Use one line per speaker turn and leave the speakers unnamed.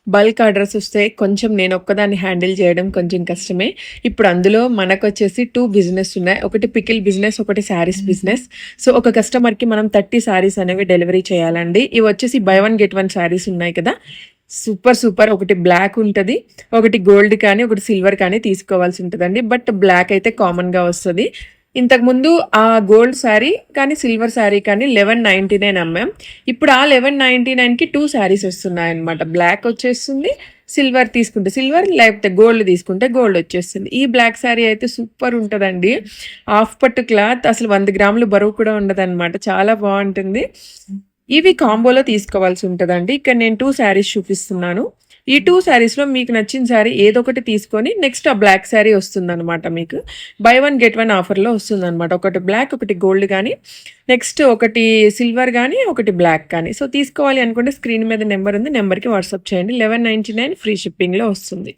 Bulk orders వస్తే కొంచెం నేను ఒక్కదాన్ని హ్యాండిల్ చేయడం కొంచెం కష్టమే. ఇప్పుడు అందులో మనకొచ్చేసి 2 బిజినెస్ ఉన్నాయి. ఒకటి పికిల్ బిజినెస్, ఒకటి శారీస్ బిజినెస్. సో, ఒక కస్టమర్‌కి మనం 30 శారీస్ అనేవి డెలివరీ చేయాలండి. ఇవి వచ్చేసి బై 1 గెట్ 1 శారీస్ ఉన్నాయి కదా! Super super. ఒకటి బ్లాక్ ఉంటది. ఒకటి గోల్డ్ కానీ, ఒకటి సిల్వర్ కానీ తీసుకోవాల్సి ఉంటదండి. బట్ బ్లాక్ అయితే కామన్‌గా వస్తది. ఇంతకుముందు ఆ గోల్డ్ శారీ కానీ, సిల్వర్ శారీ కానీ 1199 అమ్మాం. ఇప్పుడు ఆ 1199కి 2 శారీస్ వస్తున్నాయన్నమాట. బ్లాక్ వచ్చేస్తుంది. సిల్వర్ తీసుకుంటే సిల్వర్, లేకపోతే గోల్డ్ తీసుకుంటే గోల్డ్ వచ్చేస్తుంది. ఈ బ్లాక్ శారీ అయితే సూపర్ ఉంటదండి. హాఫ్ పట్టు క్లాత్ అసలు 100 గ్రాములు బరువు కూడా ఉండదన్నమాట. చాలా బావుంటుంది. ఇవి కాంబోలో తీసుకోవాల్సి ఉంటదండి. ఇక్కడ నేను 2 శారీస్ చూపిస్తున్నాను. ఈ 2 శారీస్‌లో మీకు నచ్చిన శారీ ఏదొకటి తీసుకొని నెక్స్ట్ ఆ బ్లాక్ శారీ వస్తుందనమాట మీకు. బై 1 గెట్ 1 ఆఫర్‌లో వస్తుందనమాట. ఒకటి బ్లాక్, ఒకటి గోల్డ్ గానీ, నెక్స్ట్ ఒకటి సిల్వర్ గానీ, ఒకటి బ్లాక్ కానీ. సో, తీసుకోవాలి అనుకుంటే స్క్రీన్ మీద నెంబర్ ఉంది. నెంబర్‌కి వాట్సాప్ చేయండి. 1199 ఫ్రీ షిప్పింగ్‌లో వస్తుంది.